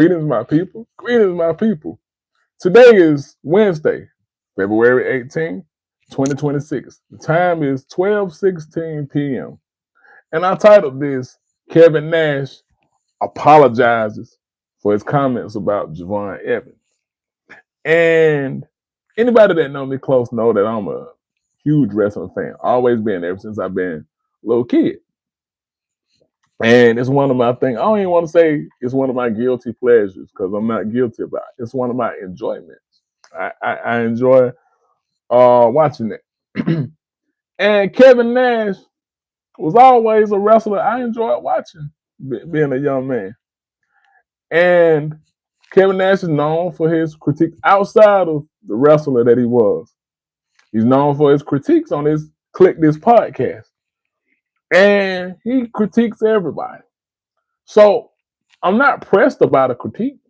Greetings, my people. Greetings, my people. Today is Wednesday, February 18th, 2026. The time is 12:16 p.m. And I titled this, Kevin Nash Apologizes for His Comments About Javon Evans. And anybody that know me close know that I'm a huge wrestling fan. Always been ever since I've been a little kid. And it's one of my things. I don't even want to say it's one of my guilty pleasures because I'm not guilty about it. It's one of my enjoyments. I enjoy watching it. And Kevin Nash was always a wrestler I enjoyed watching, being a young man. And Kevin Nash is known for his critiques outside of the wrestler that he was. He's known for his critiques on his Click This podcast. And he critiques everybody. So I'm not pressed about a critique.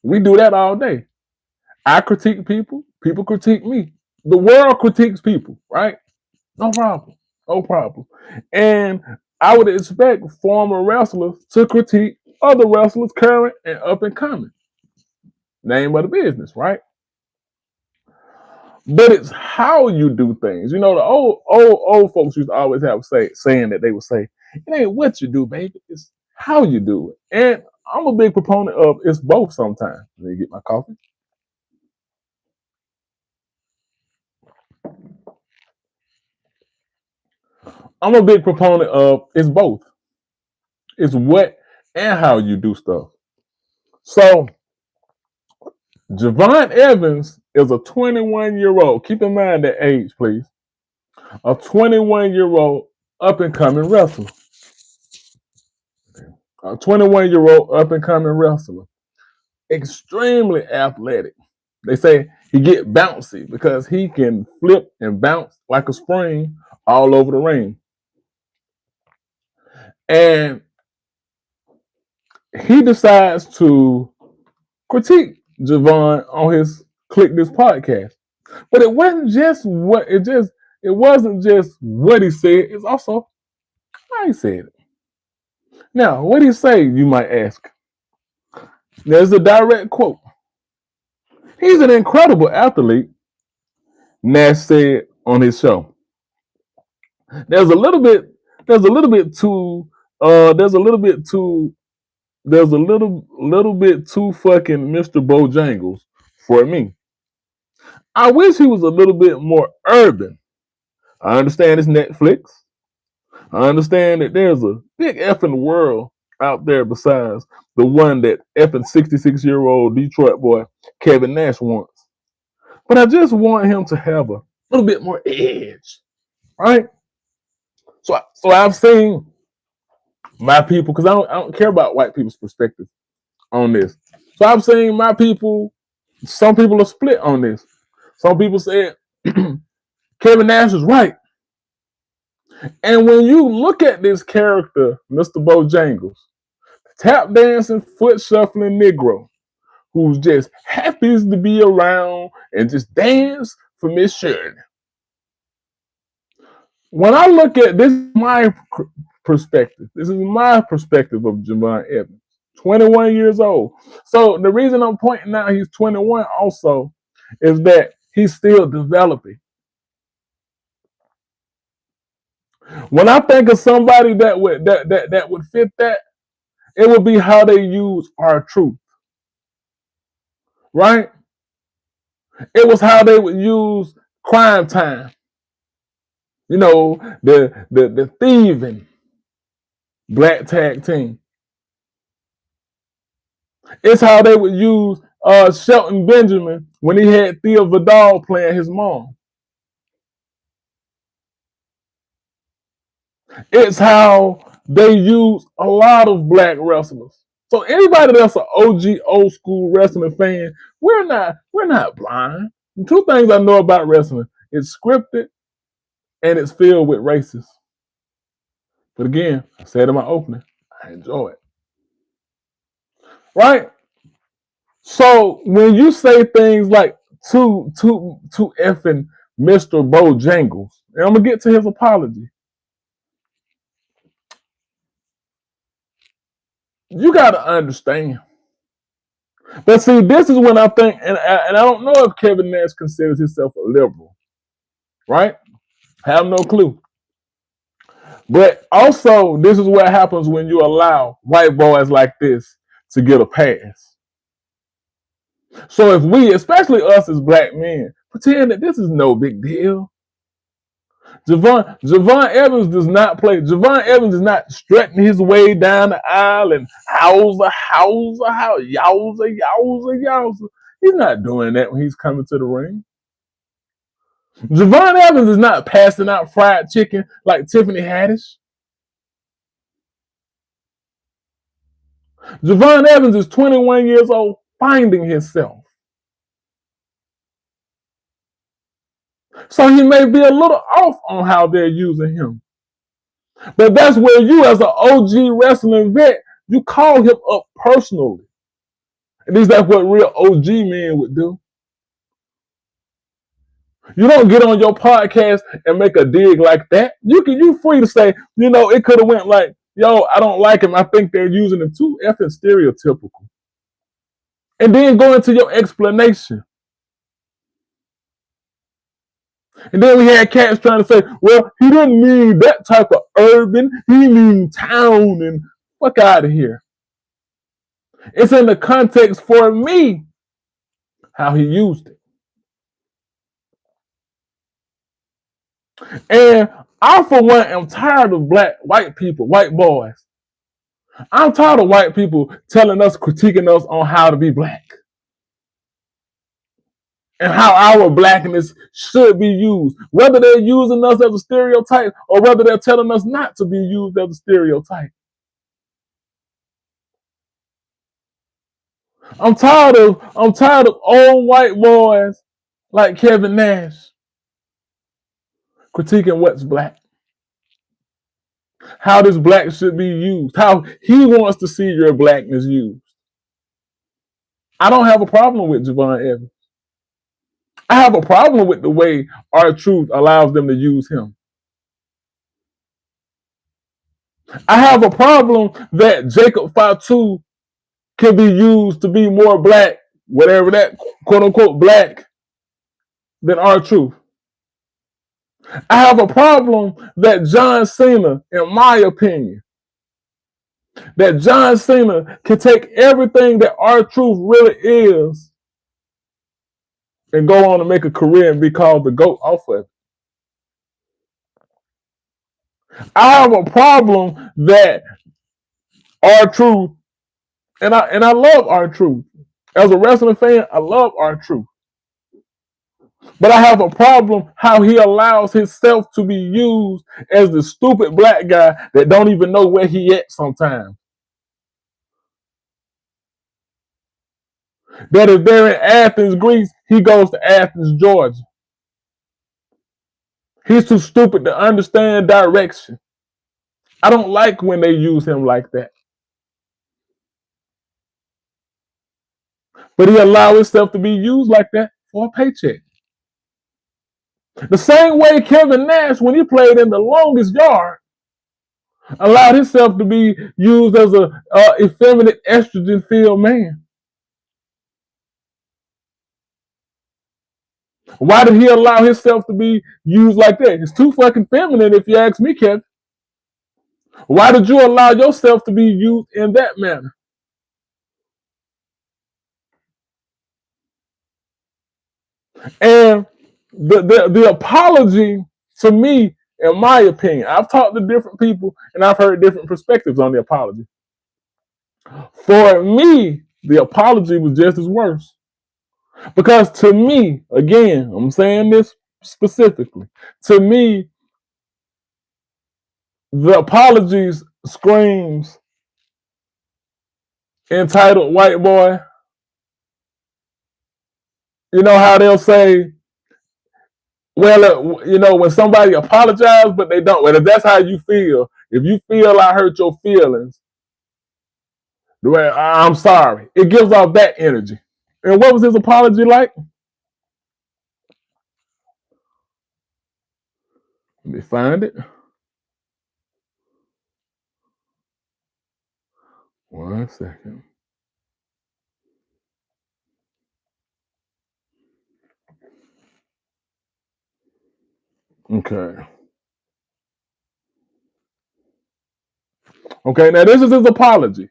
We do that all day. I critique people. People critique me. The world critiques people, right? No problem. No problem. And I would expect former wrestlers to critique other wrestlers, current and up and coming. Name of the business, right? But it's how you do things. You know, the old folks used to always have saying that they would say, it ain't what you do, baby. It's how you do it. And I'm a big proponent of it's both sometimes. Let me get my coffee. I'm a big proponent of it's both. It's what and how you do stuff. So Javon Evans is a 21-year-old. Keep in mind that age, please. A 21-year-old up and coming wrestler. A 21-year-old up and coming wrestler. Extremely athletic. They say he get bouncy because he can flip and bounce like a spring all over the ring. And he decides to critique Javon on his Click This podcast. But it wasn't just what it wasn't just what he said, it's also how he said it. Now, what did he say, you might ask? There's a direct quote. He's an incredible athlete, Nash said on his show. There's a little bit too there's a little bit too fucking Mr. Bojangles for me. I wish he was a little bit more urban. I understand it's Netflix. I understand that there's a big effing world out there besides the one that effing 66-year-old Detroit boy Kevin Nash wants. But I just want him to have a little bit more edge, right? So I've seen my people, because I don't care about white people's perspective on this. So I've seen my people, some people are split on this. Some people said Kevin Nash is right. And when you look at this character, Mr. Bojangles, tap dancing, foot shuffling Negro, who's just happy to be around and just dance for Miss Shirley. When I look at this, my perspective. This is my perspective of Javon Evans, 21 years old. So the reason I'm pointing out he's 21 also is that he's still developing. When I think of somebody that would fit that, it would be how they use R-Truth, right? It was how they would use Crime Time. You know, the thieving black tag team. It's how they would use Shelton Benjamin when he had Thea Vidal playing his mom. It's how they use a lot of black wrestlers. So anybody that's an OG old school wrestling fan, we're not blind. The two things I know about wrestling: it's scripted and it's filled with racists. But again, I said in my opening, I enjoy it. Right? So when you say things like to effing Mr. Bojangles, and I'm gonna get to his apology. You gotta understand. But see, this is when I think, and I don't know if Kevin Nash considers himself a liberal, right? Have no clue. But also, this is what happens when you allow white boys like this to get a pass. So if we, especially us as black men, pretend that this is no big deal. Javon Evans does not play. Javon Evans is not strutting his way down the aisle and howza, yowza. He's not doing that when he's coming to the ring. Javon Evans is not passing out fried chicken like Tiffany Haddish. Javon Evans is 21 years old, finding himself. So he may be a little off on how they're using him. But that's where you, as an OG wrestling vet, you call him up personally. At least that's what real OG men would do. You don't get on your podcast and make a dig like that. You free to say, it could have went like, yo, I don't like him. I think they're using him too effing stereotypical. And then go into your explanation. And then we had cats trying to say, well, he didn't mean that type of urban. He mean town and fuck out of here. It's in the context for me how he used it. And I, for one, am tired of white people, white boys. I'm tired of white people telling us, critiquing us on how to be black. And how our blackness should be used. Whether they're using us as a stereotype or whether they're telling us not to be used as a stereotype. I'm tired of old white boys like Kevin Nash critiquing what's black. How this black should be used. How he wants to see your blackness used. I don't have a problem with Javon Evans. I have a problem with the way R-Truth allows them to use him. I have a problem that Jacob Fatu can be used to be more black, whatever that quote unquote black, than R-Truth. I have a problem that John Cena, in my opinion, that John Cena can take everything that R-Truth really is and go on to make a career and be called the GOAT off of it. I have a problem that R-Truth, and I love R-Truth. As a wrestling fan, I love R-Truth. But I have a problem how he allows himself to be used as the stupid black guy that don't even know where he at sometimes. That if they're in Athens, Greece, he goes to Athens, Georgia. He's too stupid to understand direction. I don't like when they use him like that. But he allowed himself to be used like that for a paycheck. The same way Kevin Nash, when he played in the longest yard, allowed himself to be used as a effeminate estrogen-filled man. Why did he allow himself to be used like that? It's too fucking feminine, if you ask me, Kevin. Why did you allow yourself to be used in that manner? And the apology, to me, in my opinion, I've talked to different people and I've heard different perspectives on the apology. For me, the apology was just as worse. Because to me, again, I'm saying this specifically, to me, the apologies screams entitled white boy. You know how they'll say, well, when somebody apologizes, but they don't. Well, if that's how you feel, if you feel I hurt your feelings, well, I'm sorry. It gives off that energy. And what was his apology like? Let me find it. One second. Okay. Okay, now this is his apology.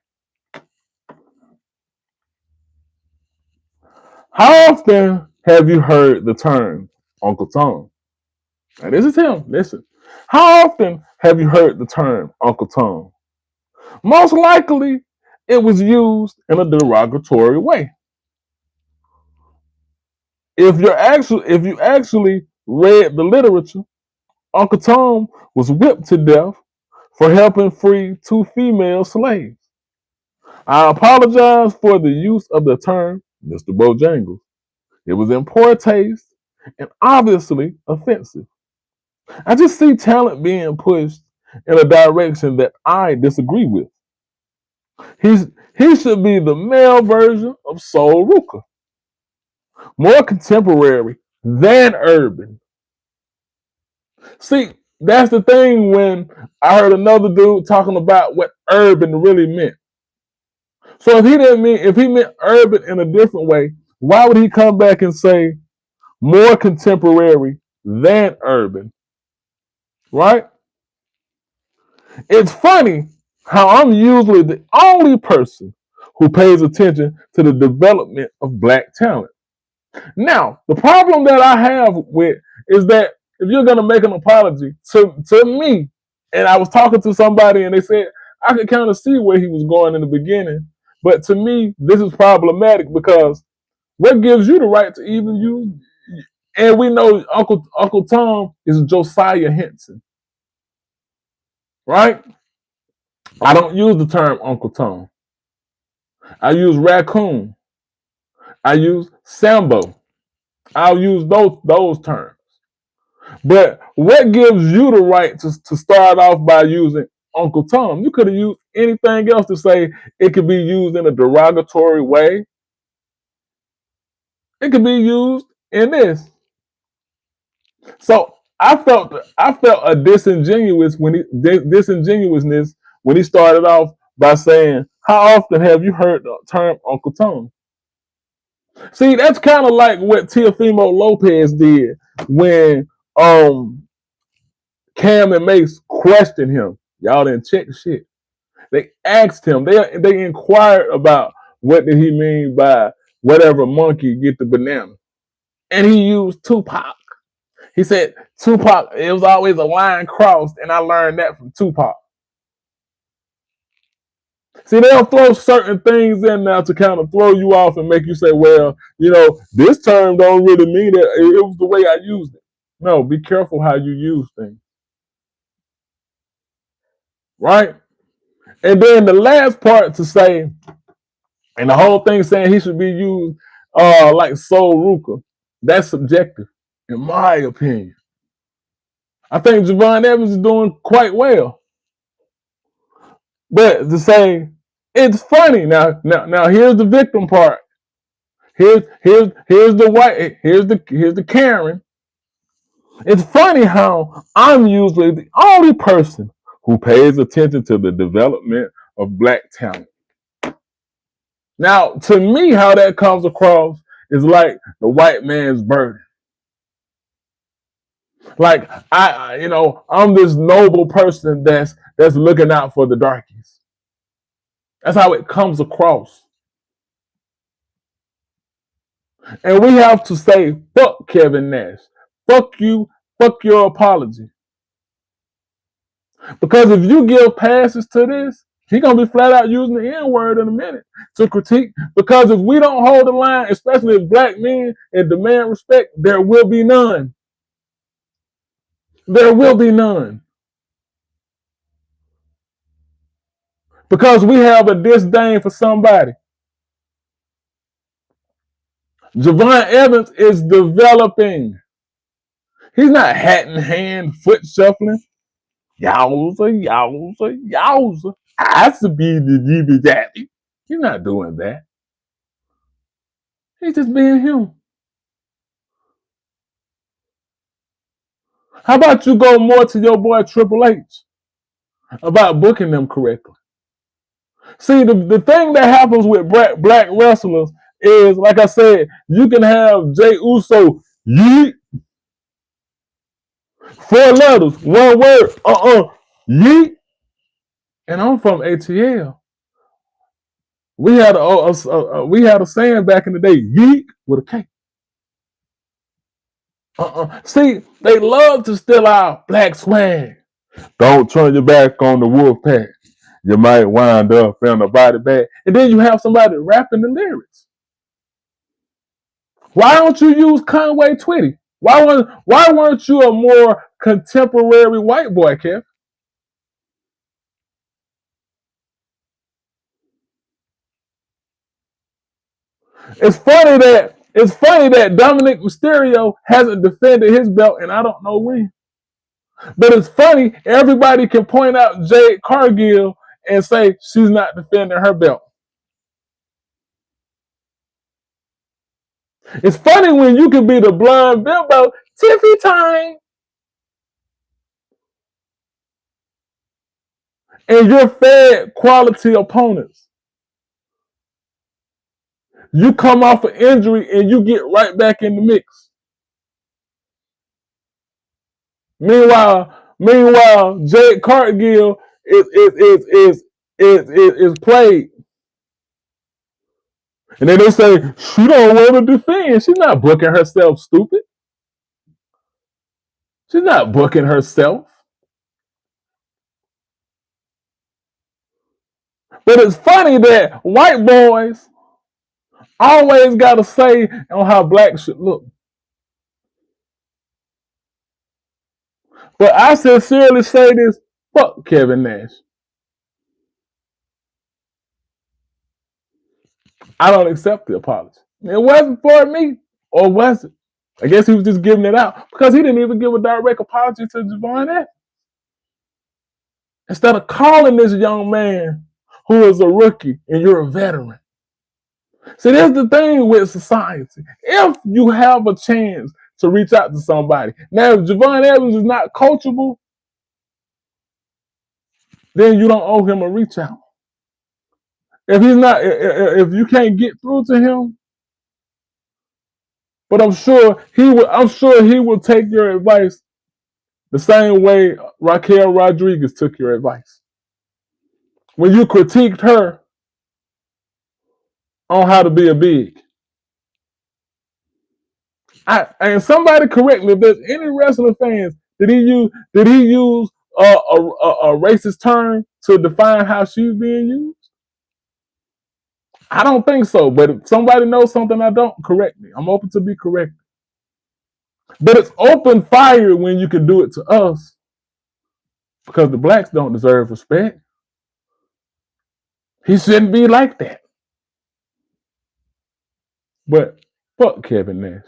How often have you heard the term Uncle Tom? Now this is him. Listen. How often have you heard the term Uncle Tom? Most likely, it was used in a derogatory way. If you actually read the literature, Uncle Tom was whipped to death for helping free two female slaves. I apologize for the use of the term Mr. Bojangles. It was in poor taste and obviously offensive. I just see talent being pushed in a direction that I disagree with. He's he should be the male version of Soul Ruka, more contemporary than urban. See, that's the thing when I heard another dude talking about what urban really meant. So if he meant urban in a different way, why would he come back and say more contemporary than urban? Right? It's funny how I'm usually the only person who pays attention to the development of black talent. Now, the problem that I have with is that if you're gonna make an apology to me, and I was talking to somebody and they said I could kind of see where he was going in the beginning, but to me, this is problematic because what gives you the right to even use? And we know Uncle Tom is Josiah Henson, right? I don't use the term Uncle Tom. I use raccoon. I use Sambo. I'll use those terms. But what gives you the right to start off by using Uncle Tom? You could have used anything else to say it could be used in a derogatory way. It could be used in this. So I felt a disingenuousness when he started off by saying, "How often have you heard the term Uncle Tom?" See, that's kind of like what Teofimo Lopez did when Cam and Mace questioned him. Y'all didn't check shit. They asked him. They inquired about what did he mean by whatever monkey get the banana, and he used Tupac. He said Tupac. It was always a line crossed, and I learned that from Tupac. See, they'll throw certain things in now to kind of throw you off and make you say, well, this term don't really mean that. It was the way I used it. No, be careful how you use things. Right? And then the last part to say, and the whole thing saying he should be used like Soul Ruka, that's subjective, in my opinion. I think Javon Evans is doing quite well. But to say it's funny now here's the victim part. Here's the white here's the Karen. It's funny how I'm usually the only person who pays attention to the development of black talent. Now, to me, how that comes across is like the white man's burden. Like I'm this noble person that's looking out for the darkies. That's how it comes across. And we have to say, fuck Kevin Nash. Fuck you. Fuck your apology. Because if you give passes to this, he's going to be flat out using the N-word in a minute to critique. Because if we don't hold the line, especially as black men, and demand respect, there will be none. There will be none. Because we have a disdain for somebody. Javon Evans is developing. He's not hat in hand, foot shuffling. Yowza. I should be the daddy. He's not doing that. He's just being him. How about you go more to your boy Triple H about booking them correctly? See, the thing that happens with black wrestlers is, like I said, you can have Jey Uso yeet, 4 letters, 1 word. Yeet. And I'm from ATL. We had a saying back in the day, yeet with a K. See, they love to steal our black swag. Don't turn your back on the wolf pack. You might wind up in a body bag. And then you have somebody rapping the lyrics. Why don't you use Conway Twitty? Why weren't you a more contemporary white boy, Kev? It's funny that Dominic Mysterio hasn't defended his belt, and I don't know when. But it's funny, everybody can point out Jade Cargill and say she's not defending her belt. It's funny when you can be the blonde bimbo, Tiffy time, and you're fed quality opponents. You come off an injury and you get right back in the mix. Meanwhile, Jade Cargill is played. And then they say, she don't want to defend. She's not booking herself, stupid. She's not booking herself. But it's funny that white boys always got to say on how black should look. But I sincerely say this, fuck Kevin Nash. I don't accept the apology. It wasn't for me, or was it? I guess he was just giving it out because he didn't even give a direct apology to Javon Evans. Instead of calling this young man who is a rookie and you're a veteran. See, that's the thing with society. If you have a chance to reach out to somebody, now if Javon Evans is not coachable, then you don't owe him a reach out. If you can't get through to him, but I'm sure he will take your advice the same way Raquel Rodriguez took your advice. When you critiqued her on how to be a big. And somebody correct me if there's any wrestling fans, did he use a racist term to define how she's being used? I don't think so, but if somebody knows something I don't, correct me. I'm open to be corrected. But it's open fire when you can do it to us because the blacks don't deserve respect. He shouldn't be like that. But fuck Kevin Nash.